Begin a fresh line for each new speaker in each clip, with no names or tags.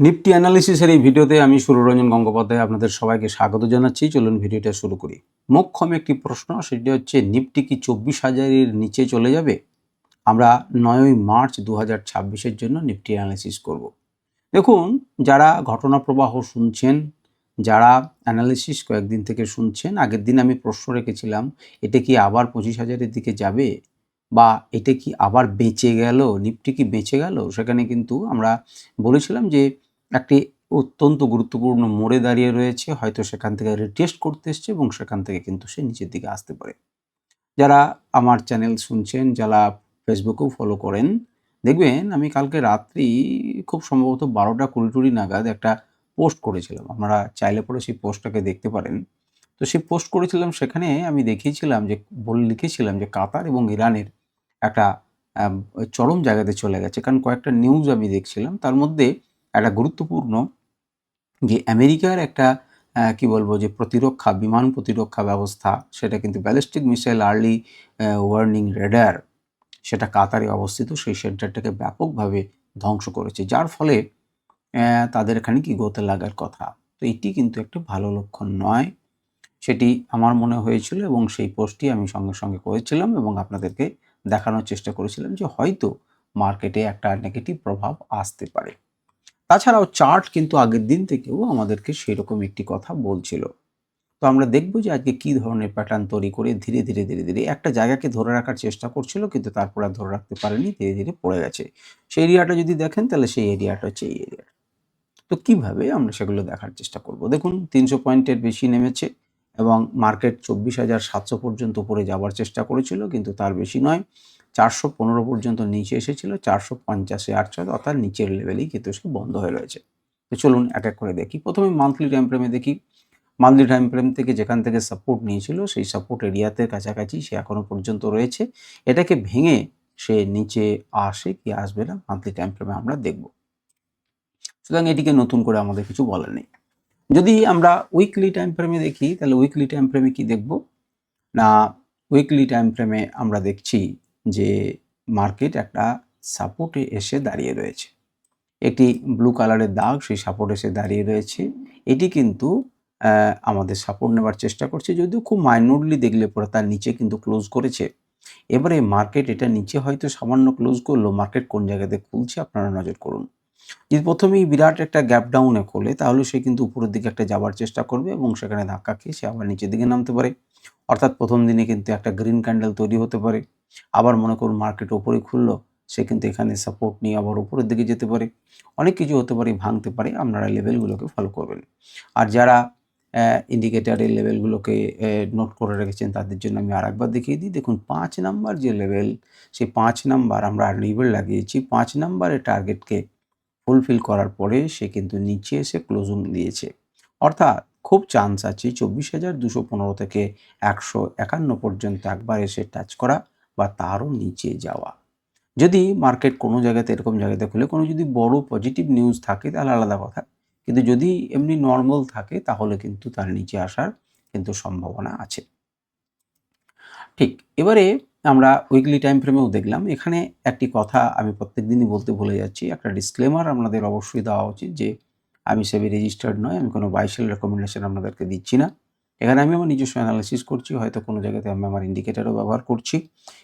Nifty অ্যানালিসিসের এই ভিডিওতে আমি সুররঞ্জন গঙ্গোপাধ্যায় আপনাদের সবাইকে স্বাগত জানাচ্ছি। চলুন ভিডিওটা শুরু করি। মোক্ষম একটি প্রশ্ন, সেটি হচ্ছে নিফটি কি 24,000-এর নিচে চলে যাবে? আমরা 9ই মার্চ 2026-এর জন্য নিফটি অ্যানালিসিস করব। দেখুন, যারা ঘটনা প্রবাহ শুনছেন, যারা অ্যানালিসিস কয়েকদিন থেকে শুনছেন, আগের দিন আমি প্রশ্ন রেখেছিলাম, এটা কি আবার 25,000-এর দিকে যাবে? বা এটা কি আবার বেঁচে গেল? নিফটি কি বেঁচে গেল? সেখানে কিন্তু আমরা বলেছিলাম যে একটি অত্যন্ত গুরুত্বপূর্ণ মোড়ে দাঁড়িয়ে রয়েছে। হয়তো সেখান থেকে রিটেস্ট করতে এসছে এবং সেখান থেকে কিন্তু সে নিচের দিকে আসতে পারে। যারা আমার চ্যানেল শুনছেন, যারা ফেসবুকেও ফলো করেন, দেখবেন আমি কালকে রাত্রি খুব সম্ভবত 12টা 20 নাগাদ একটা পোস্ট করেছিলাম। আপনারা চাইলে পরে সেই পোস্টটাকে দেখতে পারেন। তো সেই পোস্ট করেছিলাম, সেখানে আমি দেখিয়েছিলাম যে লিখেছিলাম যে কাতার এবং ইরানের একটা চরম জায়গাতে চলে গেছে। কারণ কয়েকটা নিউজ আমি দেখছিলাম। তার মধ্যে একটা গুরুত্বপূর্ণ যে আমেরিকার একটা কি বলবো যে বিমান প্রতিরক্ষা ব্যবস্থা, সেটা কিন্তু ballistic missile early warning radar, সেটা কাতারে অবস্থিত। সেই সেন্টারটাকে ব্যাপকভাবে ধ্বংস করেছে। যার ফলে তাদের এখানে কি গতে লাগার কথা। তো এটি কিন্তু একটা ভালো লক্ষণ নয়। সেটি আমার মনে হয়েছিল এবং সেই পোস্টটি আমি সঙ্গে, সঙ্গে করেছিলাম এবং আপনাদেরকে দেখানোর চেষ্টা করেছিলাম যে হয়তো মার্কেটে একটা নেগেটিভ প্রভাব আসতে পারে। তাছাড়াও চার্ট কিন্তু আগের দিন থেকেও আমাদেরকে সেরকম একটি কথা বলছিল। তো আমরা দেখব যে আজকে কি ধরনের প্যাটার্ন তৈরি করে ধীরে ধীরে একটা জায়গাকে ধরে রাখার চেষ্টা করছিল, কিন্তু তারপর আর ধরে রাখতে পারেনি, ধীরে পড়ে গেছে। সেই এরিয়াটা যদি দেখেন তাহলে সেই এরিয়াটা হচ্ছে এই এরিয়া। তো কিভাবে আমরা সেগুলো দেখার চেষ্টা করব। দেখুন, 300 পয়েন্টের বেশি নেমেছে এবং মার্কেট 24,700 পর্যন্ত উপরে যাওয়ার চেষ্টা করেছিল, কিন্তু তার বেশি নয়। 415 পর্যন্ত নিচে এসেছিল, 450-এ আসছে, অর্থাৎ নিচের লেভেলেই কিন্তু সে বন্ধ হয়ে রয়েছে। তো চলুন এক এক করে দেখি। প্রথমে মান্থলি টাইম ফ্রেমে দেখি। মান্থলি টাইম ফ্রেম থেকে যেখান থেকে সাপোর্ট নিয়েছিল সেই সাপোর্ট এরিয়াতে কাছাকাছি সে এখনো পর্যন্ত রয়েছে। এটাকে ভেঙে সে নিচে আসে কি আসবে না, মান্থলি টাইম ফ্রেমে আমরা দেখব। সুতরাং এটিকে নতুন করে আমাদের কিছু বলার নেই। যদি আমরা উইকলি টাইম ফ্রেমে দেখি, তাহলে উইকলি টাইম ফ্রেমে কি দেখব না, উইকলি টাইম ফ্রেমে আমরা দেখছি যে মার্কেট একটা সাপোর্টে এসে দাঁড়িয়ে রয়েছে। একটি ব্লু কালারের দাগ সেই সাপোর্ট এসে দাঁড়িয়ে রয়েছে। এটি কিন্তু আমাদের সাপোর্ট নেওয়ার চেষ্টা করছে, যদিও খুব মাইনরলি দেখলে পরে তার নিচে কিন্তু ক্লোজ করেছে। এবারে মার্কেট এটা নিচে হয়তো সামান্য ক্লোজ করলো, মার্কেট কোন জায়গাতে খুলছে আপনারা নজর করুন। যদি প্রথমেই বিরাট একটা গ্যাপ ডাউনে খোলে, তাহলে সে কিন্তু উপরের দিকে একটা যাওয়ার চেষ্টা করবে এবং সেখানে ধাক্কা খেয়ে সে আবার নিচের দিকে নামতে পারে। অর্থাৎ প্রথম দিনে কিন্তু একটা গ্রিন ক্যান্ডেল তৈরি হতে পারে। আবার মনে করুন মার্কেট ওপরে খুললো, সে কিন্তু এখানে সাপোর্ট নিয়ে আবার উপরের দিকে যেতে পারে। অনেক কিছু হতে পারে, ভাঙতে পারে। আপনারা লেভেলগুলোকে ফলো করবেন। আর যারা ইন্ডিকেটরের লেভেলগুলোকে নোট করে রেখেছেন, তাদের জন্য আমি আরেকবার দেখিয়ে দিই। দেখুন, 5 নাম্বার যে লেভেল, সেই 5 নাম্বার আমরা লেভেল লাগিয়েছি। 5 নাম্বারের টার্গেটকে ফুলফিল করার পরে সে কিন্তু নিচে এসে ক্লোজিং দিয়েছে। অর্থাৎ খুব চান্স আছে 24,215 থেকে 151 পর্যন্ত একবার এসে টাচ করা বা তারও নিচে যাওয়া। যদি মার্কেট কোনো জায়গাতে এরকম জায়গাতে খুলে কোনো যদি বড় পজিটিভ নিউজ থাকে তাহলে আলাদা কথা। কিন্তু যদি এমনি নরমাল থাকে তাহলে কিন্তু তার নিচে আসার কিন্তু সম্ভাবনা আছে। ঠিক, এবারে আমরা উইকলি টাইম ফ্রেমেও দেখলাম। এখানে একটি কথা আমি প্রত্যেকদিনই বলতে ভুলে যাচ্ছি। একটা ডিসক্লেমার আপনাদের অবশ্যই দেওয়া উচিত যে আমি সেবি রেজিস্টার্ড নই। আমি কোনো বাই সেল রেকমেন্ডেশন আপনাদেরকে দিচ্ছি না। এখানে আমি আমার নিজস্ব অ্যানালিসিস করছি। হয়তো কোনো জায়গাতে আমি আমার ইন্ডিকেটরও ব্যবহার করছি।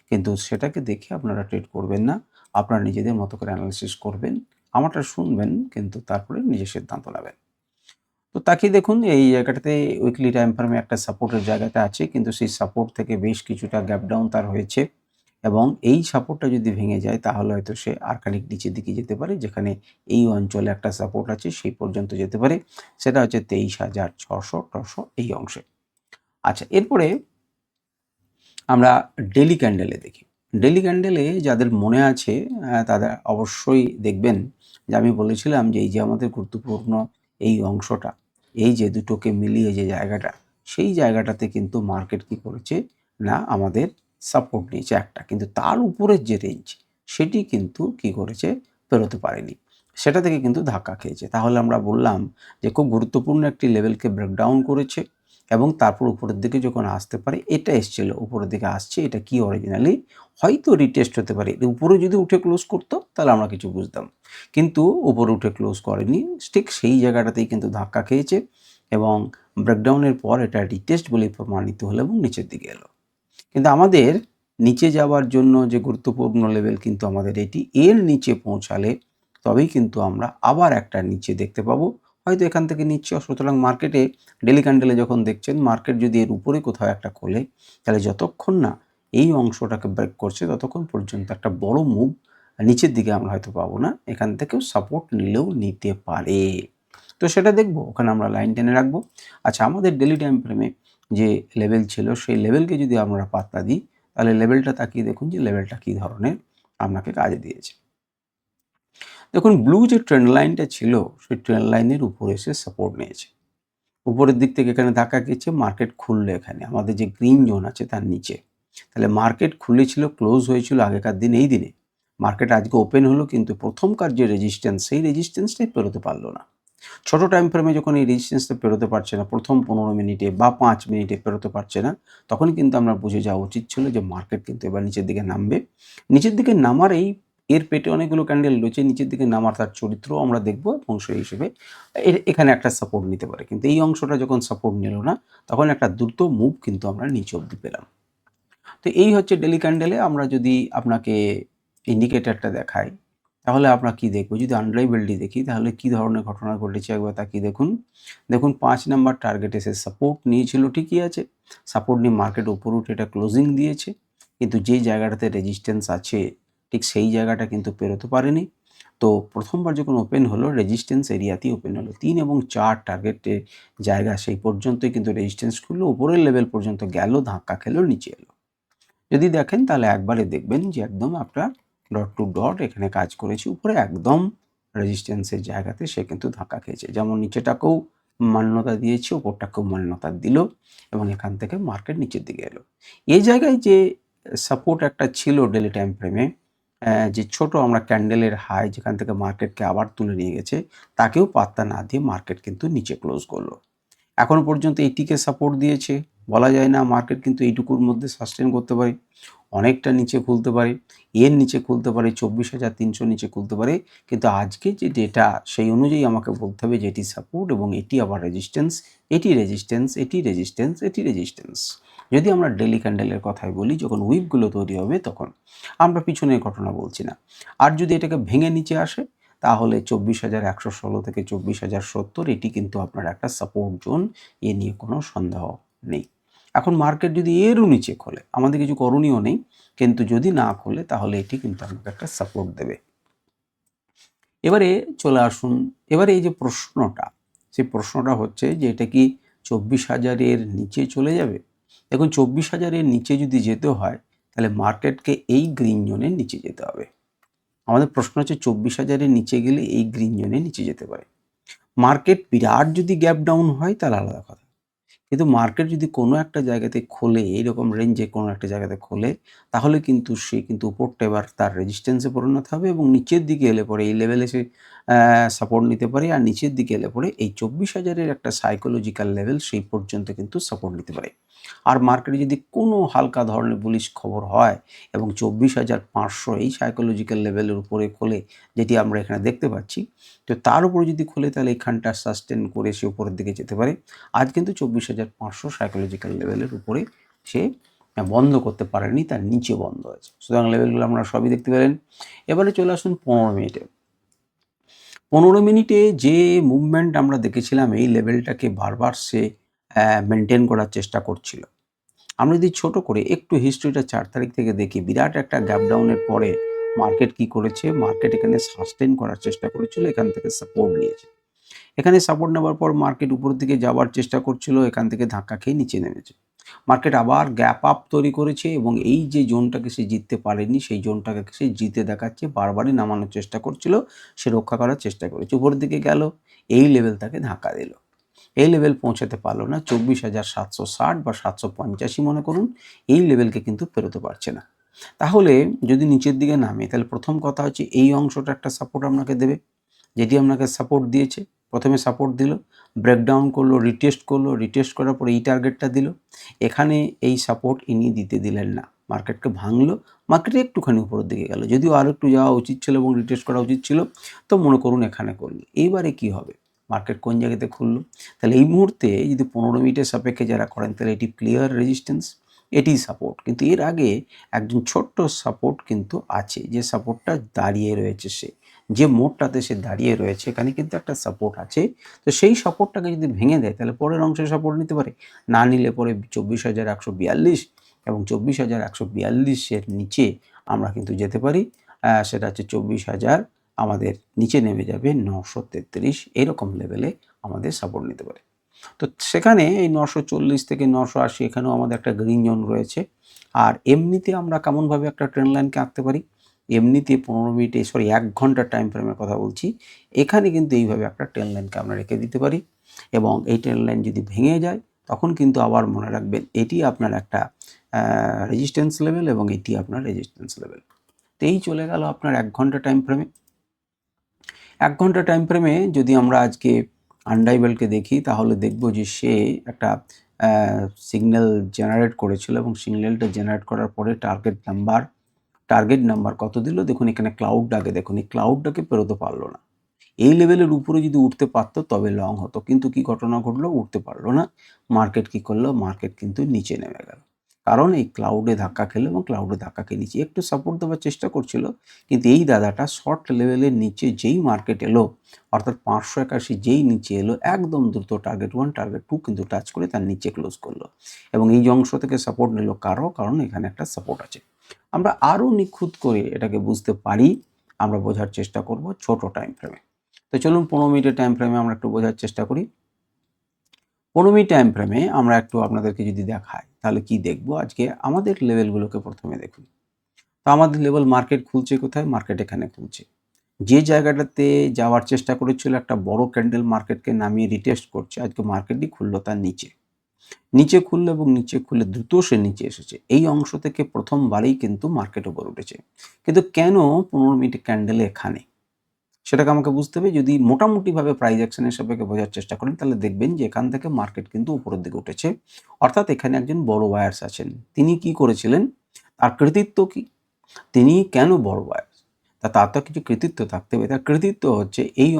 কিন্তু সেটাকে দেখে আপনারা ট্রেড করবেন না। আপনারা নিজেদের মতো করে অ্যানালিসিস করবেন। আমারটা শুনবেন, কিন্তু তারপরে নিজের সিদ্ধান্ত নেবেন। তো তাকিয়ে দেখুন, এই জায়গাটাতে উইকলি টাইম ফ্রেমে একটা সাপোর্টের জায়গাতে আছে, কিন্তু সেই সাপোর্ট থেকে বেশ কিছুটা গ্যাপ ডাউন তার হয়েছে এবং এই সাপোর্টটা যদি ভেঙে যায় তাহলে হয়তো সে আর খানিক নিচের দিকে যেতে পারে, যেখানে এই অঞ্চলে একটা সাপোর্ট আছে সেই পর্যন্ত যেতে পারে। সেটা হচ্ছে 23,600 এই অংশে। আচ্ছা, এরপরে আমরা ডেইলি ক্যান্ডেলে দেখি। ডেইলি ক্যান্ডেলে যাদের মনে আছে তারা অবশ্যই দেখবেন যে আমি বলেছিলাম যে এই যে আমাদের গুরুত্বপূর্ণ এই অংশটা, এই যে দুটোকে মিলিয়ে যে জায়গাটা, সেই জায়গাটাতে কিন্তু মার্কেট কি করেছে না আমাদের সাপোর্ট নিয়েছে একটা, কিন্তু তার উপরের যে রেঞ্জ সেটি কিন্তু কি করেছে, পেরোতে পারেনি। সেটা থেকে কিন্তু ধাক্কা খেয়েছে। তাহলে আমরা বললাম যে খুব গুরুত্বপূর্ণ একটি লেভেলকে ব্রেকডাউন করেছে এবং তারপর উপরের দিকে যখন আসতে পারে, এটা এসছিল উপরের দিকে আসছে, এটা কি অরিজিনালি হয়তো রিটেস্ট হতে পারে। উপরে যদি উঠে ক্লোজ করতো তাহলে আমরা কিছু বুঝতাম, কিন্তু উপরে উঠে ক্লোজ করেনি, ঠিক সেই জায়গাটাতেই কিন্তু ধাক্কা খেয়েছে এবং ব্রেকডাউনের পর এটা রিটেস্ট বলে প্রমাণিত হলো এবং নিচের দিকে এলো। কিন্তু আমাদের নিচে যাওয়ার জন্য যে গুরুত্বপূর্ণ লেভেল কিন্তু আমাদের এটি, এর নিচে পৌঁছালে তবেই কিন্তু আমরা আবার একটা নিচে দেখতে পাবো, হয়তো এখান থেকে নিচ্ছে। সুতরাং মার্কেটে ডেলি ক্যান্ডেলে যখন দেখছেন মার্কেট যদি এর উপরে কোথাও একটা খোলে, তাহলে যতক্ষণ না এই অংশটাকে ব্রেক করছে ততক্ষণ পর্যন্ত একটা বড় মুভ নিচের দিকে আমরা হয়তো পাবো না, এখান থেকেও সাপোর্ট নিলেও নিতে পারে। তো সেটা দেখবো, ওখানে আমরা লাইন টেনে রাখবো। আচ্ছা, আমাদের ডেলি টাইম ফ্রেমে যে লেভেল ছিল সেই লেভেলকে যদি আমরা পাত্তা দিই, তাহলে লেভেলটা তাকিয়ে দেখুন যে লেভেলটা কী ধরনের আপনাকে কাজে দিয়েছে। দেখুন, ব্লু যে ট্রেন্ড লাইনটা ছিল সেই ট্রেন্ড লাইনের উপরে এসে সাপোর্ট নিয়েছে, উপরের দিক থেকে এখানে ধাক্কা খেয়েছে, মার্কেট খুললো এখানে আমাদের যে গ্রিন জোন আছে তার নিচে। তাহলে মার্কেট খুলেছিল, ক্লোজ হয়েছিল আগেকার দিন, এই দিনে মার্কেট আজকে ওপেন হলো, কিন্তু প্রথমকার যে রেজিস্ট্যান্স সেই রেজিস্ট্যান্সটাই পেরোতে পারলো না। ছোট টাইম ফ্রেমে যখন এই রেজিস্ট্যান্সটা পেরোতে পারছে না, প্রথম 15 মিনিটে বা 5 মিনিটে পেরোতে পারছে না, তখন কিন্তু আমরা বুঝে যাওয়া উচিত ছিল যে মার্কেট কিন্তু এবার নিচের দিকে নামবে। নিচের দিকে নামার এর পেটে অনেকগুলো ক্যান্ডেল রয়েছে, নিচের দিকে নামার তার চরিত্র আমরা দেখব এবং সেই হিসেবে এখানে একটা সাপোর্ট নিতে পারে। কিন্তু এই অংশটা যখন সাপোর্ট নিল না, তখন একটা দ্রুত মুভ কিন্তু আমরা নিচে অবধি পেলাম। তো এই হচ্ছে ডেলি ক্যান্ডেলে। আমরা যদি আপনাকে ইন্ডিকেটরটা দেখাই, তাহলে আমরা কি দেখব? যদি আনড্রাইভেলটি দেখি তাহলে কি ধরনের ঘটনা ঘটেছে একবার তাকিয়ে দেখুন। দেখুন, 5 নাম্বার টার্গেট এসে সাপোর্ট নিয়েছিল, ঠিকই আছে। সাপোর্ট নিয়ে মার্কেট উপরে উঠে এটা ক্লোজিং দিয়েছে, কিন্তু যেই জায়গাটাতে রেজিস্ট্যান্স আছে ঠিক সেই জায়গাটা কিন্তু পেরোতে পারেনি। তো প্রথমবার যখন ওপেন হলো রেজিস্ট্যান্স এরিয়াতেই ওপেন হলো, 3 এবং 4 টার্গেটের জায়গা সেই পর্যন্তই কিন্তু রেজিস্ট্যান্স খুললো, উপরের লেভেল পর্যন্ত গেল, ধাক্কা খেলো, নিচে এলো। যদি দেখেন তাহলে একবারে দেখবেন যে একদম আপনার ডট টু ডট এখানে কাজ করেছে, উপরে একদম রেজিস্ট্যান্সের জায়গাতে সে কিন্তু ধাক্কা খেয়েছে। যেমন নিচেটাকেও মান্যতা দিয়েছে, ওপরটাকেও মান্যতা দিল এবং এখান থেকে মার্কেট নিচের দিকে এলো। এই জায়গায় যে সাপোর্ট একটা ছিল ডেলি টাইম ফ্রেমে, যে ছোট আমরা ক্যান্ডেলের হাই যেখান থেকে মার্কেটকে আবার তুলে নিয়ে গেছে, তাকেও পাত্তা না দিয়ে মার্কেট কিন্তু নিচে ক্লোজ করলো। এখনো পর্যন্ত এইটিকে সাপোর্ট দিয়েছে, বলা যায় না মার্কেট কিন্তু এইটুকুর মধ্যে সাস্টেন করতে পারে, অনেকটা নিচে খুলতে পারে, এর নিচে খুলতে পারে, 24,300 নিচে খুলতে পারে। কিন্তু আজকে যে ডেটা সেই অনুযায়ী আমাকে বলতে হবে যে এটি সাপোর্ট এবং এটি আবার রেজিস্ট্যান্স, এটি রেজিস্ট্যান্স, এটি রেজিস্ট্যান্স, এটি রেজিস্ট্যান্স। যদি আমরা ডেলি ক্যান্ডেলের কথাই বলি, যখন উইকগুলো তৈরি হবে তখন আমরা পিছনের ঘটনা বলছি না। আর যদি এটাকে ভেঙে নিচে আসে, তাহলে 24,116 থেকে 24,070 এটি কিন্তু আপনার একটা সাপোর্ট জোন, এ নিয়ে কোনো সন্দেহ নেই। এখন মার্কেট যদি এরও নিচে খোলে, আমাদের কিছু করণীয় নেই, কিন্তু যদি না খোলে তাহলে এটি কিন্তু আমাকে একটা সাপোর্ট দেবে। এবারে চলে আসুন, এবারে এই যে প্রশ্নটা, সেই প্রশ্নটা হচ্ছে যে এটা কি 24,000-এর নিচে চলে যাবে? দেখুন, 24,000-এর নিচে যদি যেতে হয় তাহলে মার্কেটকে এই গ্রিন জোনের নিচে যেতে হবে। আমাদের প্রশ্ন হচ্ছে 24,000-এর নিচে গেলে এই গ্রিন জোনের নিচে যেতে পারে। মার্কেট বিরাট যদি গ্যাপ ডাউন হয় তাহলে আলাদা কথা, কিন্তু মার্কেট যদি কোনো একটা জায়গাতে খোলে, এইরকম রেঞ্জে কোনো একটা জায়গাতে খোলে, তাহলে কিন্তু সে কিন্তু উপরটা এবার তার রেজিস্ট্যান্সে পরিণত হবে এবং নিচের দিকে এলে পরে এই লেভেলে সে সাপোর্ট নিতে পারে, আর নিচের দিকে এলে পরে এই 24,000-এর একটা সাইকোলজিক্যাল লেভেল সেই পর্যন্ত কিন্তু সাপোর্ট নিতে পারে। আর মার্কেটে যদি কোনো হালকা ধরনের বুলিশ খবর হয় এবং 24,500 এই সাইকোলজিক্যাল লেভেলের উপরে খোলে, যেটি আমরা এখানে দেখতে পাচ্ছি, তো তার উপরে যদি খোলে তাহলে এখানটা সাস্টেন করে সে উপরের দিকে যেতে পারে। আজ কিন্তু 24,500 সাইকোলজিক্যাল লেভেলের উপরে সে বন্ধ করতে পারেনি, তার নিচে বন্ধ হয়েছে। সুতরাং লেভেলগুলো আপনারা সবই দেখতে পেলেন। এবারে চলে আসুন 15 মিনিটে। 15 মিনিটে যে মুভমেন্ট আমরা দেখেছিলাম, এই লেভেলটাকে বারবার সে মেনটেন করার চেষ্টা করছিল। আমরা যদি ছোট করে একটু হিস্ট্রিটা 4 তারিখ থেকে দেখি, বিরাট একটা গ্যাপ ডাউনের পরে মার্কেট কি করেছে, মার্কেট এখানে সাস্টেন করার চেষ্টা করেছিল, এখান থেকে সাপোর্ট নিয়েছে। এখানে সাপোর্ট নেওয়ার পর মার্কেট উপরের দিকে যাওয়ার চেষ্টা করছিল, এখান থেকে ধাক্কা খেয়ে নিচে নেমেছে। মার্কেট আবার গ্যাপ আপ তৈরি করেছে এবং এই যে জোনটাকে সে জিততে পারেনি সেই জোনটাকে সে জিতে দেখাচ্ছে, বারবারই নামানোর চেষ্টা করছিল, সে রক্ষা করার চেষ্টা করেছে, উপরের দিকে গেল, এই লেভেল তাকে ধাক্কা দিল, এই লেভেল পৌঁছাতে পারলো না, 24,760 বা 785 মনে করুন, এই লেভেলকে কিন্তু পেরোতে পারছে না। তাহলে যদি নিচের দিকে নামে তাহলে প্রথম কথা হচ্ছে এই অংশটা একটা সাপোর্ট আপনাকে দেবে, যেটি আপনাকে সাপোর্ট দিয়েছে, প্রথমে সাপোর্ট দিল, ব্রেকডাউন করলো, রিটেস্ট করলো, রিটেস্ট করার পরে এই টার্গেটটা দিল। এখানে এই সাপোর্ট ইনি দিতে দিলেন না, মার্কেটকে ভাঙলো, মার্কেটে একটুখানি উপরের দিকে গেল, যদিও আর একটু যাওয়া উচিত ছিল এবং রিটেস্ট করা উচিত ছিল, তো মনে করুন এখানে করলো। এইবারে কি হবে, মার্কেট কোন জায়গাতে খুললো? তাহলে এই মুহূর্তে যদি 15 মিনিটের সাপেক্ষে যারা করেন তাহলে এটি ক্লিয়ার রেজিস্ট্যান্স, এটি সাপোর্ট। কিন্তু এর আগে একজন ছোট্ট সাপোর্ট কিন্তু আছে, যে সাপোর্টটা দাঁড়িয়ে রয়েছে, যে মোডটাতে সে দাঁড়িয়ে রয়েছে এখানে কিন্তু একটা সাপোর্ট আছে। তো সেই সাপোর্টটাকে যদি ভেঙে দেয় তাহলে পরের অংশে সাপোর্ট নিতে পারে, না নিলে পরে 24,142 এবং 24,142-এর নিচে আমরা কিন্তু যেতে পারি, সেটা হচ্ছে 24,000, আমাদের নিচে নেমে যাবে 933, এরকম লেভেলে আমাদের সাপোর্ট নিতে পারে। তো সেখানে এই 940 থেকে 980 এখানেও আমাদের একটা গ্রিন জোন রয়েছে। আর এমনিতে আমরা কেমনভাবে একটা ট্রেন্ড লাইনকে আঁকতে পারি, এমনিতে 15 মিনিটে 1 ঘন্টার টাইম ফ্রেমের কথা বলছি, এখানে কিন্তু এইভাবে একটা ট্রেন্ড লাইনকে আমরা রেখে দিতে পারি এবং এই ট্রেন্ড লাইন যদি ভেঙে যায় তখন কিন্তু আবার মনে রাখবেন এটি আপনার একটা রেজিস্ট্যান্স লেভেল এবং এটি আপনার রেজিস্ট্যান্স লেভেল। তো এই চলে গেল আপনার 1 ঘন্টা টাইম ফ্রেমে। 1 ঘন্টা টাইম ফ্রেমে যদি আমরা আজকে আনডাইভেলকে দেখি তাহলে দেখব যে সে একটা সিগন্যাল জেনারেট করেছিল এবং সিগন্যালটা জেনারেট করার পরে টার্গেট নাম্বার কত দিল দেখুন, এখানে ক্লাউডটাকে দেখুন, এই ক্লাউডটাকে পেরোতে পারলো না। এই লেভেলের উপরে যদি উঠতে পারতো তবে লং হতো, কিন্তু কি ঘটনা ঘটলো, উঠতে পারলো না। মার্কেট কি করলো, মার্কেট কিন্তু নিচে নেমে গেল, কারণ এই ক্লাউডে ধাক্কা খেলো এবং ক্লাউডে ধাক্কা খেয়ে নিচে একটু সাপোর্ট দেওয়ার চেষ্টা করছিল, কিন্তু এই দাদাটা শর্ট লেভেলের নিচে যেই মার্কেট এলো, অর্থাৎ 581 যেই নিচে এলো, একদম দ্রুত টার্গেট 1 টার্গেট 2 কিন্তু টাচ করে তার নিচে ক্লোজ করলো এবং এই অংশ থেকে সাপোর্ট নিল, কারণ এখানে একটা সাপোর্ট আছে। আমরা আরও নিখুঁত করে এটাকে বুঝতে পারি, আমরা বোঝার চেষ্টা করব ছোট টাইম ফ্রেমে। তো চলুন 15 মিনিটের টাইম ফ্রেমে আমরা একটু বোঝার চেষ্টা করি। 15 মিনিট টাইম ফ্রেমে আমরা একটু আপনাদেরকে যদি দেখাই তাহলে কি দেখব, আজকে আমাদের লেভেলগুলোকে প্রথমে দেখুন। তো আমাদের লেভেল মার্কেট খুলছে কোথায়, মার্কেট এখানে খুলছে, যে জায়গাটাতে যাওয়ার চেষ্টা করেছিল একটা বড় ক্যান্ডেল মার্কেটকে নামিয়ে রিটেস্ট করছে, আজকে মার্কেটই খুললো তার নিচে খুললো এবং নিচে খুলে দ্রুত সে নিচে এসেছে। এই অংশ থেকে প্রথমবারেই কিন্তু মার্কেট উপর উঠেছে, কিন্তু কেন 15 মিনিট ক্যান্ডেলে এখানে, সেটাকে আমাকে বুঝতে হবে। যদি মোটামুটিভাবে প্রাইস অ্যাকশনের সাপেক্ষে বোঝার চেষ্টা করেন তাহলে দেখবেন যে এখান থেকে মার্কেট কিন্তু উপরের দিকে উঠেছে, অর্থাৎ এখানে একজন বড় বায়ার্স আছেন। তিনি কি করেছিলেন, তার কৃতিত্ব কি, তিনি কেন বড় বায়ার্স, তার তো কিছু কৃতিত্ব থাকতে হবে। তার কৃতিত্ব হচ্ছে এই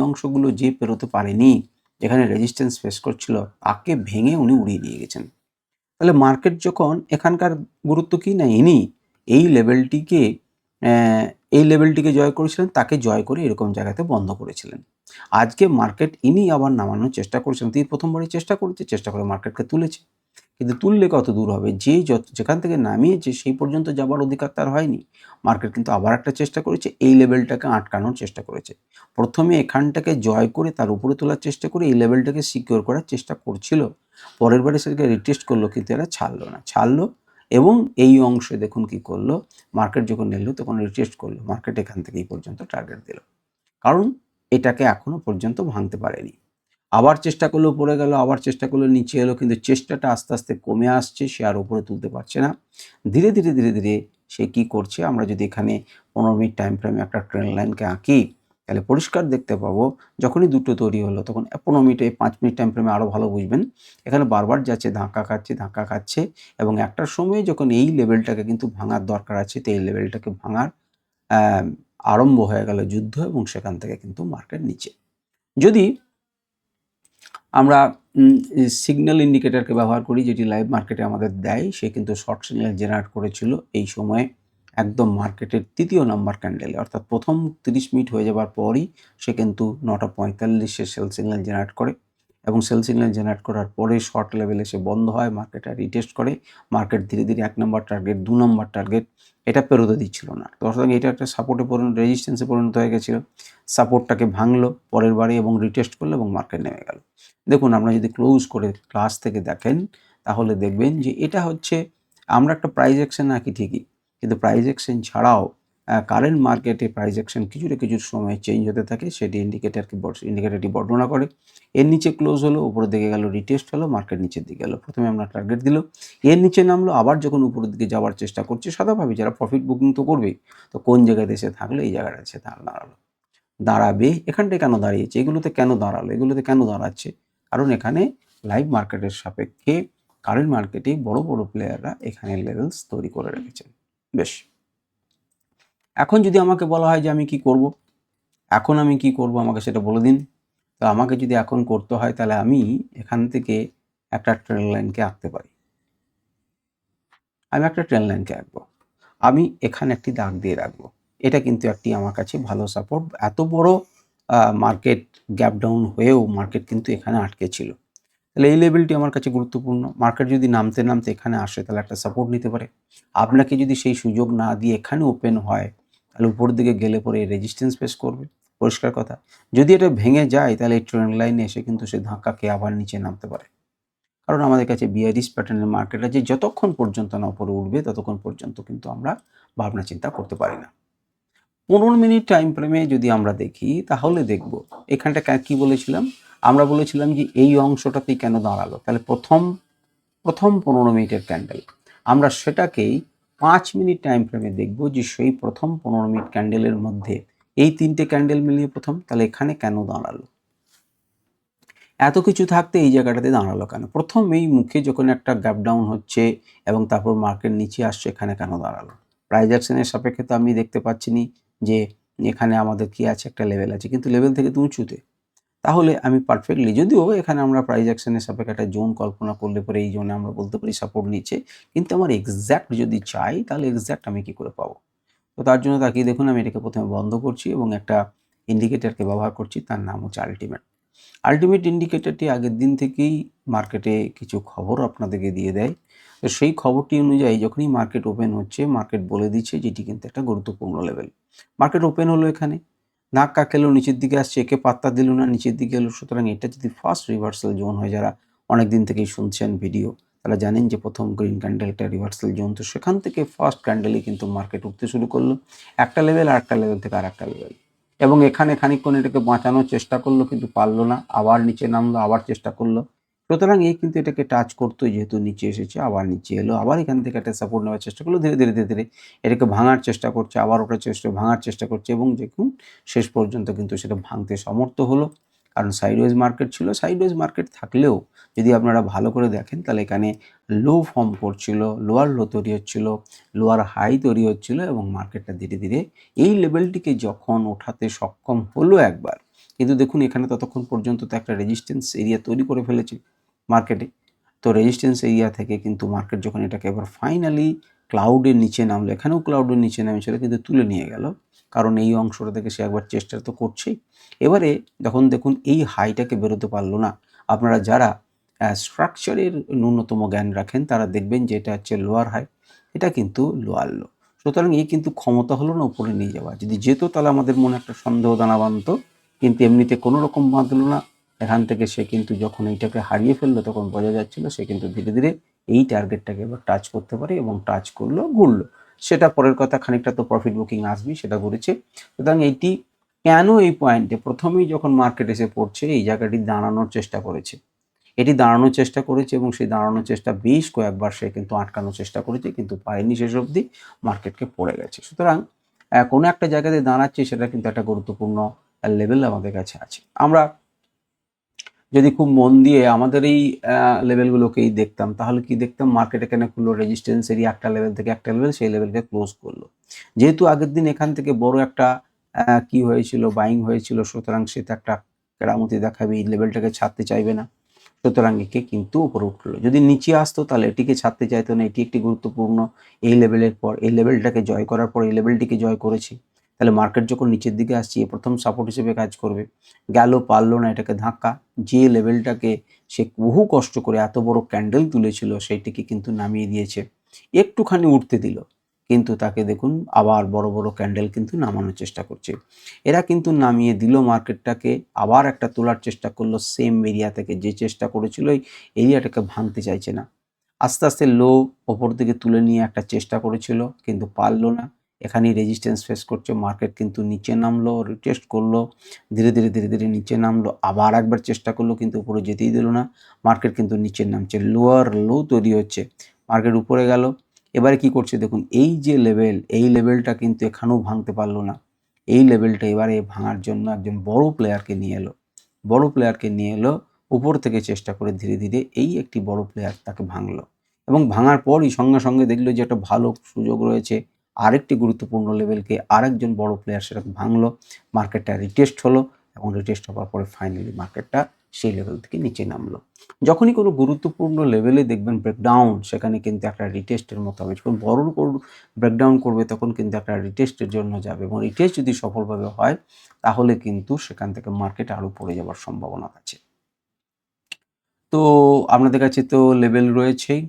অংশগুলো যে পেরোতে পারেনি, যেখানে রেজিস্ট্যান্স ফেস করছিল, তাকে ভেঙে উনি উড়িয়ে নিয়ে গেছেন। তাহলে মার্কেট যখন এখানকার গুরুত্ব কি না, ইনি এই লেভেলটিকে জয় করেছিলেন, তাকে জয় করে এরকম জায়গাতে বন্ধ করেছিলেন। আজকে মার্কেট ইনি আবার নামানোর চেষ্টা করেছিলেন, তিনি প্রথমবারই চেষ্টা করে মার্কেটকে তুলেছে, কিন্তু তুললে কত দূর হবে, যেখান থেকে নামিয়েছে সেই পর্যন্ত যাবার অধিকার তার হয়নি। মার্কেট কিন্তু আবার একটা চেষ্টা করেছে, এই লেভেলটাকে আটকানোর চেষ্টা করেছে। প্রথমে এখানটাকে জয় করে তার উপরে তোলার চেষ্টা করে এই লেভেলটাকে সিকিউর করার চেষ্টা করছিল, পরের বারে সেটাকে রিটেস্ট করলো, কিন্তু এরা ছাড়লো এবং এই অংশে দেখুন কি করলো, মার্কেট যখন নিল তখন রিটেস্ট করলো, মার্কেট এখান থেকে এই পর্যন্ত টার্গেট দিল, কারণ এটাকে এখনো পর্যন্ত ভাঙতে পারেনি। আবার চেষ্টা করলো, পড়ে গেল, আবার চেষ্টা করলো, নিচে এলো, কিন্তু চেষ্টাটা আস্তে আস্তে কমে আসছে, সে আর উপরে তুলতে পারছে না। ধীরে ধীরে সে কি করছে, আমরা যদি এখানে 15 মিনিট টাইম ফ্রেমে একটা ট্রেন্ড লাইনকে আঁকি তাহলে পরিষ্কার দেখতে পাবো, যখনই দুটো তৈরি হলো তখন 15 মিনিটে 5 মিনিট টাইম ফ্রেমে আরও ভালো বুঝবেন, এখানে বারবার যাচ্ছে, ধাক্কা খাচ্ছে এবং একটার সময় যখন এই লেভেলটাকে কিন্তু ভাঙার দরকার আছে, তো এই লেভেলটাকে ভাঙার আরম্ভ হয়ে গেল যুদ্ধ এবং সেখান থেকে কিন্তু মার্কেট নিচে। যদি আমরা সিগন্যাল ইন্ডিকেটরকে ব্যবহার করি, যেটি লাইভ মার্কেটে আমাদের দেয়, সে কিন্তু শর্ট সিগন্যাল জেনারেট করেছিল এই সময়ে একদম মার্কেটের 3য় নাম্বার ক্যান্ডেলে, অর্থাৎ প্রথম 30 মিনিট হয়ে যাবার পরই সে কিন্তু 9:45 সেল সিগন্যাল জেনারেট করে এবং সেল সিগন্যাল জেনারেট করার পরে শর্ট লেভেলে সে বন্ধ হয়, মার্কেট রিটেস্ট করে, মার্কেট ধীরে 1 নম্বর টার্গেট 2 নম্বর টার্গেট এটা পেরোতে দিচ্ছিল না, তো অর্থাৎ এটা একটা সাপোর্টে রেজিস্ট্যান্সে পরিণত হয়ে গেছিলো, সাপোর্টটাকে ভাঙলো পরের বারে এবং রিটেস্ট করলো এবং মার্কেট নেমে গেল। দেখুন, আমরা যদি ক্লোজ করে ক্লাস থেকে দেখেন তাহলে দেখবেন যে এটা হচ্ছে, আমরা একটা প্রাইস অ্যাকশন আঁকি ঠিকই, কিন্তু প্রাইস অ্যাকশন ছাড়াও কারেন্ট মার্কেটে প্রাইস অ্যাকশন কিছু সময় চেঞ্জ হতে থাকে, সেটি ইন্ডিকেটরটি বর্ণনা করে। এর নিচে ক্লোজ হলো, উপরের দিকে গেল, রিটেস্ট হলো, মার্কেট নিচের দিকে গেলো, প্রথমে আমরা টার্গেট দিল, এর নিচে নামলো, আবার যখন উপরের দিকে যাওয়ার চেষ্টা করছে, সাদাভাবে যারা প্রফিট বুকিং তো করবেই, তো কোন জায়গাতে এসে থাকলো, এই জায়গাটা এসে দাঁড়ালো। দাঁড়াবে, এখানটায় কেন দাঁড়িয়েছে, এগুলোতে কেন দাঁড়ালো, এগুলোতে কেন দাঁড়াচ্ছে, কারণ এখানে লাইভ মার্কেটের সাপেক্ষে কারেন্ট মার্কেটে বড় বড় প্লেয়াররা এখানে লেভেলস তৈরি করে রেখেছেন। বেশ, এখন যদি আমাকে বলা হয় যে আমি কি করব, এখন আমি কি করব আমাকে সেটা বলে দিন। তো আমাকে যদি এখন করতে হয় তাহলে আমি এখান থেকে একটা ট্রেন লাইনকে আঁকতে পারি। আমি একটা ট্রেন লাইনকে আঁকবো, আমি এখানে একটি দাগ দিয়ে রাখবো। এটা কিন্তু একটি আমার কাছে ভালো সাপোর্ট। এত বড় মার্কেট গ্যাপ ডাউন হয়েও মার্কেট কিন্তু এখানে আটকে ছিল। তাহলে এই লেভেলটি আমার কাছে গুরুত্বপূর্ণ। মার্কেট যদি নামতে নামতে এখানে আসে তাহলে একটা সাপোর্ট নিতে পারে। আপনাকে যদি সেই সুযোগ না দিয়ে এখানে ওপেন হয় তাহলে উপরের দিকে গেলে পরে রেজিস্ট্যান্স ফেস করবে, পরিষ্কার কথা। যদি এটা ভেঙে যায় তাহলে এই ট্রেন্ড লাইনে এসে কিন্তু সে ধাক্কা খেয়ে আবার নিচে নামতে পারে। কারণ আমাদের কাছে বিয়ারিশ প্যাটার্নের মার্কেট আছে, যতক্ষণ পর্যন্ত না উপরে উঠবে ততক্ষণ পর্যন্ত কিন্তু আমরা ভাবনা চিন্তা করতে পারি না। 15 মিনিট টাইম ফ্রেমে যদি আমরা দেখি তাহলে দেখব এখানটা কি বলেছিলাম, আমরা বলেছিলাম যে এই অংশটাতেই কেন দাঁড়ালো। তাহলে প্রথম 15 মিনিটের ক্যান্ডেল, আমরা সেটাকেই 5 মিনিট টাইম ফ্রেমে দেখব যে সেই প্রথম 15 মিনিট ক্যান্ডেলের মধ্যে এই 3টে ক্যান্ডেল মিলিয়ে প্রথম, তাহলে এখানে কেন দাঁড়ালো, এত কিছু থাকতে এই জায়গাটাতে দাঁড়ালো কেন, প্রথম এই মুখে যখন একটা গ্যাপ ডাউন হচ্ছে এবং তারপর মার্কেট নিচে আসছে এখানে কেন দাঁড়ালো। প্রাইস অ্যাকশনের সাপেক্ষে তো আমি দেখতে পাচ্ছি নি যে এখানে আমাদের কি আছে, একটা লেভেল আছে, কিন্তু লেভেল থেকে তো উঁচুতে। তাহলে আমি পারফেক্টলি, যদিও এখানে আমরা প্রাইস অ্যাকশনের সাপেক্ষে একটা জোন কল্পনা করলে পরে এই জোনে আমরা বলতে পারি সাপোর্ট নিচ্ছে, কিন্তু আমার এক্স্যাক্ট যদি চাই তাহলে এক্স্যাক্ট আমি কি করে পাবো। তো তার জন্য তাকিয়ে দেখুন আমি এটাকে প্রথমে বন্ধ করছি এবং একটা ইন্ডিকেটরকে ব্যবহার করছি, তার নাম হচ্ছে আলটিমেট। আলটিমেট ইন্ডিকেটরটি আগের দিন থেকেই মার্কেটে কিছু খবর আপনাদেরকে দিয়ে দেয়। তো সেই খবরটি অনুযায়ী যখনই মার্কেট ওপেন হচ্ছে মার্কেট বলে দিচ্ছে যে এটি কিন্তু একটা গুরুত্বপূর্ণ লেভেল। মার্কেট ওপেন হলো, এখানে ধাক্কা খেলো, নিচের দিকে আসছে, একে পাত্তা দিল না, নিচের দিকে এলো। সুতরাং এটা যদি ফার্স্ট রিভার্সাল জোন হয়, যারা অনেক দিন থেকেই শুনছেন ভিডিও তারা জানেন যে প্রথম গ্রিন ক্যান্ডেলটা রিভার্সাল জোন। তো সেখান থেকে ফার্স্ট ক্যান্ডেলই কিন্তু মার্কেট উঠতে শুরু করলো, একটা লেভেল আর একটা লেভেল থেকে আর একটা লেভেল, এবং এখানে খানিকক্ষণ এটাকে বাঁচানোর চেষ্টা করলো কিন্তু পারলো না, আবার নিচে নামলো, আবার চেষ্টা করলো। সুতরাং এই কিন্তু এটাকে টাচ করতো, যেহেতু নিচে এসেছে আবার নিচে এলো, আবার এখান থেকে একটা সাপোর্ট নেওয়ার চেষ্টা করলো, ধীরে ধীরে ধীরে ধীরে এটাকে ভাঙার চেষ্টা করছে, আবার ওটা ভাঙার চেষ্টা করছে, এবং দেখুন শেষ পর্যন্ত কিন্তু সেটা ভাঙতে সমর্থ হলো। কারণ সাইডওয়েজ মার্কেট ছিল, সাইডওয়েজ মার্কেট থাকলেও যদি আপনারা ভালো করে দেখেন তাহলে এখানে লো ফর্ম করছিল, লোয়ার লো তৈরি হচ্ছিল, লোয়ার হাই তৈরি হচ্ছিল, এবং মার্কেটটা ধীরে ধীরে এই লেভেলটিকে যখন ওঠাতে সক্ষম হলো একবার, কিন্তু দেখুন এখানে ততক্ষণ পর্যন্ত তো একটা রেজিস্ট্যান্স এরিয়া তৈরি করে ফেলেছে মার্কেটে। তো রেজিস্ট্যান্স এরিয়া থেকে কিন্তু মার্কেট যখন এটাকে এবার ফাইনালি ক্লাউডের নিচে নামলো, এখানেও ক্লাউডের নিচে নামছিল কিন্তু তুলে নিয়ে গেল, কারণ এই অংশটা থেকে সে একবার চেষ্টা তো করছেই। এবারে যখন দেখুন এই হাইটাকে বেরোতে পারলো না, আপনারা যারা স্ট্রাকচারের ন্যূনতম জ্ঞান রাখেন তারা দেখবেন যে এটা হচ্ছে লোয়ার হাই, এটা কিন্তু লোয়ার লো। সুতরাং এই কিন্তু ক্ষমতা হলো না উপরে নিয়ে যাওয়া, যদি যেত তাহলে আমাদের মনে একটা সন্দেহ দানা বাঁধত, কিন্তু এমনিতে কোনো রকম বাঁধলো না। এখান থেকে সে কিন্তু যখন এইটাকে হারিয়ে ফেললো তখন বোঝা যাচ্ছিল সে কিন্তু ধীরে ধীরে এই টার্গেটটাকে এবার টাচ করতে পারে, এবং টাচ করলো, ঘুরলো, সেটা পরের কথা, খানিকটা তো প্রফিট বুকিং আসবেই, সেটা ঘুরেছে। সুতরাং এইটি কেন এই পয়েন্টে প্রথমেই যখন মার্কেট এসে পড়ছে এই জায়গাটি দাঁড়ানোর চেষ্টা করেছে, এটি দাঁড়ানোর চেষ্টা করেছে, এবং সেই দাঁড়ানোর চেষ্টা বেশ কয়েকবার সে কিন্তু আটকানোর চেষ্টা করেছে, কিন্তু পারেনি শেষ অবধি, মার্কেটকে পড়ে গেছে। সুতরাং কোনো একটা জায়গাতে দাঁড়াচ্ছে সেটা কিন্তু একটা গুরুত্বপূর্ণ লেভেল আমাদের কাছে আছে। আমরা যদি খুব মন দিয়ে আমাদের এই লেভেলগুলোকেই দেখতাম তাহলে কি দেখতাম, মার্কেট এখানে খুললো, রেজিস্ট্যান্স এরিয়া একটা লেভেল থেকে একটা লেভেল, সেই লেভেলকে ক্লোজ করলো। যেহেতু আগের দিন এখান থেকে বড় একটা কি হয়েছিল, বাইং হয়েছিল, সুতরাং সেটা একটা কেরামতি দেখাবে, এই লেভেলটাকে ছাড়তে চাইবে না, সুতরাং একে কিন্তু উপরে উঠলো। যদি নিচে আসতো তাহলে এটিকে ছাড়তে চাইতো না, এটি একটি গুরুত্বপূর্ণ এই লেভেলের পর, এই লেভেলটাকে জয় করার পর এই লেভেলটিকে জয় করেছে, তাহলে মার্কেট যখন নিচের দিকে আসছে এ প্রথম সাপোর্ট হিসেবে কাজ করবে। গেল, পারলো না, এটাকে ধাক্কা, যে লেভেলটাকে সে বহু কষ্ট করে এত বড় ক্যান্ডেল তুলেছিল সেইটিকে কিন্তু নামিয়ে দিয়েছে, একটুখানি উঠতে দিল, কিন্তু তাকে দেখুন আবার বড় বড় ক্যান্ডেল কিন্তু নামানোর চেষ্টা করছে। এরা কিন্তু নামিয়ে দিল মার্কেটটাকে, আবার একটা তোলার চেষ্টা করলো সেম এরিয়া থেকে, যে চেষ্টা করেছিল এই এরিয়াটাকে ভাঙতে চাইছে না, আস্তে আস্তে লো ওপর দিকে তুলে নিয়ে একটা চেষ্টা করেছিল কিন্তু পারলো না, এখানেই রেজিস্ট্যান্স ফেস করছে, মার্কেট কিন্তু নিচে নামলো, রিটেস্ট করলো, ধীরে ধীরে ধীরে ধীরে নিচে নামলো, আবার একবার চেষ্টা করলো কিন্তু উপরে যেতেই দিল না, মার্কেট কিন্তু নিচে নামছে, লোয়ার লো তৈরি হচ্ছে, মার্কেট উপরে গেল। এবারে কি করছে দেখুন, এই যে লেভেল, এই লেভেলটা কিন্তু এখানেও ভাঙতে পারলো না, এই লেভেলটা এবারে ভাঙার জন্য একজন বড় প্লেয়ারকে নিয়ে এলো উপর থেকে চেষ্টা করে ধীরে ধীরে এই একটি বড় প্লেয়ার তাকে ভাঙলো এবং ভাঙার পরই সঙ্গে সঙ্গে দেখলো যে একটা ভালো সুযোগ রয়েছে আরেকটি গুরুত্বপূর্ণ লেভেলকে আরেকজন বড় প্লেয়ার সেটাকে ভাঙলো, মার্কেটটা রিটেস্ট হলো এবং রিটেস্ট হওয়ার পরে ফাইনালি মার্কেটটা সেই লেভেল থেকে নিচে নামলো। যখনই কোনো গুরুত্বপূর্ণ লেভেলে দেখবেন ব্রেকডাউন, সেখানে কিন্তু একটা রিটেস্টের মতো হবে। যখন বড় ব্রেকডাউন করবে তখন কিন্তু একটা রিটেস্টের জন্য যাবে এবং রিটেস্ট যদি সফলভাবে হয় তাহলে কিন্তু সেখান থেকে মার্কেট আরও পড়ে যাওয়ার সম্ভাবনা আছে। তো আপনাদের কাছে তো লেভেল রয়েছেই,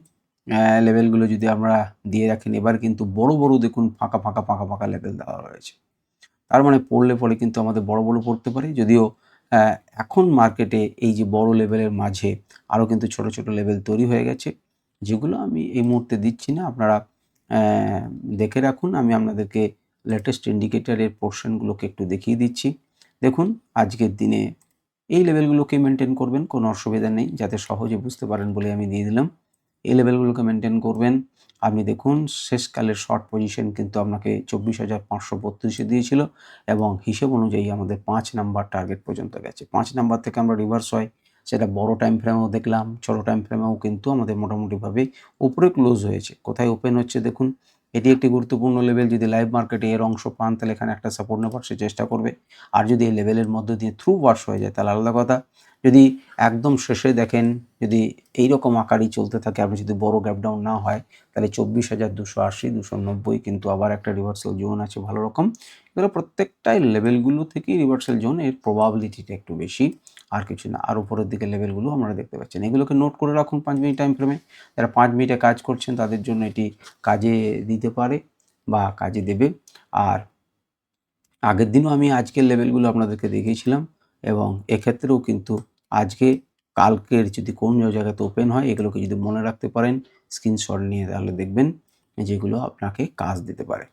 লেভেলগুলো যদি আমরা দিয়ে রাখেন, এবার কিন্তু বড় বড় দেখুন ফাঁকা লেভেল দেওয়া রয়েছে। তার মানে পড়লে পরে কিন্তু আমাদের বড় পড়তে পারে, যদিও এখন মার্কেটে এই যে বড় লেভেলের মাঝে আরও কিন্তু ছোট ছোট লেভেল তৈরি হয়ে গেছে, যেগুলো আমি এই মুহূর্তে দিচ্ছি না, আপনারা দেখে রাখুন। আমি আপনাদেরকে লেটেস্ট ইন্ডিকেটরের পোর্শনগুলোকে একটু দেখিয়ে দিচ্ছি। দেখুন আজকের দিনে এই লেভেলগুলোকে মেনটেন করবেন, কোনো অসুবিধা নেই, যাতে সহজে বুঝতে পারেন বলে আমি দিয়ে দিলাম। এই লেভেলগুলোকে মেনটেন করবেন। আপনি দেখুন শেষকালের শর্ট পজিশন কিন্তু আপনাকে 24,532 দিয়েছিল এবং হিসেব অনুযায়ী আমাদের 5 নাম্বার টার্গেট পর্যন্ত গেছে। 5 নাম্বার থেকে আমরা রিভার্স হয়, সেটা বড় টাইম ফ্রেমেও দেখলাম, ছোট টাইম ফ্রেমেও কিন্তু আমাদের মোটামুটিভাবে উপরে ক্লোজ হয়েছে। কোথায় ওপেন হচ্ছে দেখুন, এটি একটি গুরুত্বপূর্ণ লেভেল। যদি লাইভ মার্কেটে এর অংশ পান তাহলে এখানে একটা সাপোর্ট নেবার সে চেষ্টা করবে, আর যদি এই লেভেলের মধ্যে দিয়ে থ্রু ওয়াশ হয়ে যায় তাহলে আলাদা কথা। যদি একদম শেষে দেখেন যদি এইরকম আকারই চলতে থাকে, আপনি যদি বড় গ্যাপ ডাউন না হয় তাহলে 24,280, 290 কিন্তু আবার একটা রিভার্সাল জোন আছে ভালো রকম। এগুলো প্রত্যেকটাই লেভেলগুলো থেকেই রিভার্সাল জোন, এর প্রবাবিলিটিটা একটু বেশি, আর কিছু না। আর উপরের দিকে লেভেলগুলো আপনারা দেখতে পাচ্ছেন, এগুলোকে নোট করে রাখুন 5 মিনিট টাইম ফ্রেমে। যারা 5 মিনিটে কাজ করছেন তাদের জন্য এটি কাজে দিতে পারে বা কাজে দেবে। আর আগের দিনও আমি আজকের লেভেলগুলো আপনাদেরকে দেখিয়েছিলাম এবং এক্ষেত্রেও কিন্তু আজকে কালকের যদি কোন জায়গাতে ওপেন হয় এগুলোকে যদি মনে রাখতে পারেন স্ক্রিনশট নিয়ে, তাহলে দেখবেন যেগুলো আপনাকে কাজ দিতে পারে।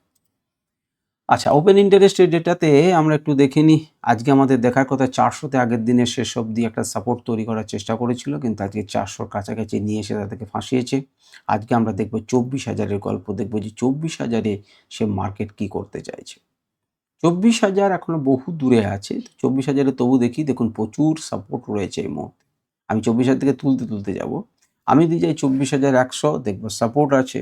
আচ্ছা, ওপেন ইন্টারেস্টের ডেটাতে আমরা একটু দেখে নিই। আজকে আমাদের দেখার কথা 400তে আগের দিনের শেষ অবধি একটা সাপোর্ট তৈরি করার চেষ্টা করেছিল, কিন্তু আজকে 400-র কাছাকাছি নিয়ে এসে তাদেরকে ফাঁসিয়েছে। আজকে আমরা দেখব 24,000-এর গল্প, দেখব যে 24,000-এ সে মার্কেট কি করতে চাইছে। 24,000 এখনো বহু দূরে আছে। 24,000-এ তবু দেখুন প্রচুর সাপোর্ট রয়েছে এই মুহূর্তে। আমি 24,000 থেকে তুলতে যাব। আমি যদি যাই 24,100 দেখব সাপোর্ট আছে।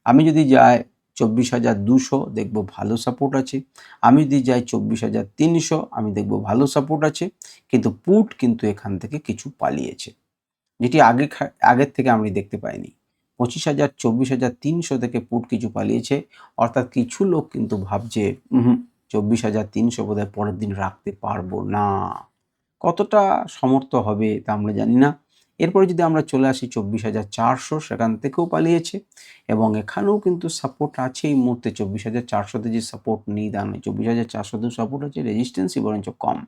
আমি যদি যাই 24,200 দেখব ভালো সাপোর্ট আছে। আমি যদি যাই 24,300 আমি দেখব ভালো সাপোর্ট আছে। কিন্তু পুট কিন্তু এখান থেকে কিছু পালিয়েছে, যেটি আগের থেকে আমি দেখতে পাইনি। 25,000, 24,300 থেকে পুট কিছু পালিয়েছে, অর্থাৎ কিছু লোক কিন্তু ভাবছে 24,300 বোধহয় পরের দিন রাখতে পারবো না। কতটা সমর্থ হবে তা আমরা জানি না। এরপরে যদি আমরা চলে আসি 24,400, সেখান থেকেও পালিয়েছে এবং এখানেও কিন্তু সাপোর্ট আছে এই মুহূর্তে। 24,400-তে যে সাপোর্ট নেই তা নয়, 24,400-তেও সাপোর্ট আছে, রেজিস্ট্যান্সই বরঞ্চ কম।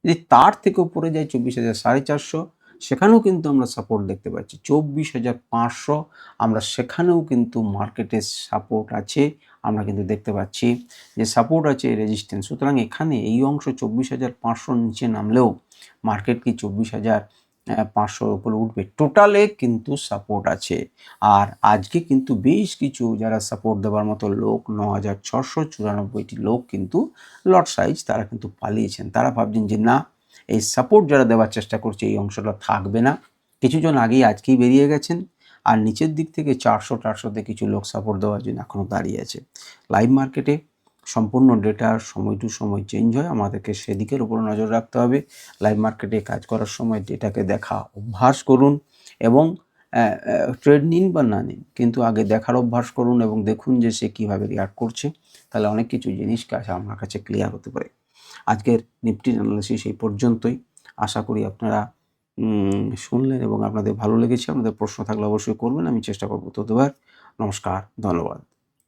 যদি তার থেকে উপরে যায় 24,450, সেখানেও কিন্তু আমরা সাপোর্ট দেখতে পাচ্ছি। 24,500 আমরা সেখানেও কিন্তু মার্কেটের সাপোর্ট আছে, আমরা কিন্তু দেখতে পাচ্ছি যে সাপোর্ট আছে, রেজিস্ট্যান্স। সুতরাং এখানে এই অংশ 24,500 নিচে নামলেও মার্কেট কি 24,500 উপরে উঠবে? টোটালে কিন্তু সাপোর্ট আছে। আর আজকে কিন্তু বেশ কিছু যারা সাপোর্ট দেওয়ার মতো লোক, 9,694টি লোক কিন্তু লট সাইজ, তারা কিন্তু পালিয়েছেন। তারা ভাবছেন যে না, এই সাপোর্ট যারা দেওয়ার চেষ্টা করছে এই অংশটা থাকবে না। কিছুজন আগেই আজকেই বেরিয়ে গেছেন, আর নিচের দিক থেকে 400-400তে কিছু লোক সাপোর্ট দেওয়ার জন্য এখনও দাঁড়িয়ে আছে। লাইভ মার্কেটে সম্পূর্ণ ডেটার সময় টু সময় চেঞ্জ হয়, আমাদেরকে সেদিকের উপর নজর রাখতে হবে। লাইভ মার্কেটে কাজ করার সময় ডেটাকে দেখা অভ্যাস করুন এবং ট্রেড নিন বা না নিন, কিন্তু আগে দেখার অভ্যাস করুন এবং দেখুন যে সে কীভাবে রিয়াক্ট করছে, তাহলে অনেক কিছু জিনিস আমার কাছে ক্লিয়ার হতে পারে। আজকের নিফটির অ্যানালিসিস এই পর্যন্তই। আশা করি আপনারা শুনলেন এবং আপনাদের ভালো লেগেছে। আপনাদের প্রশ্ন থাকলে অবশ্যই করবেন, আমি চেষ্টা করব উত্তর দেওয়ার। নমস্কার, ধন্যবাদ।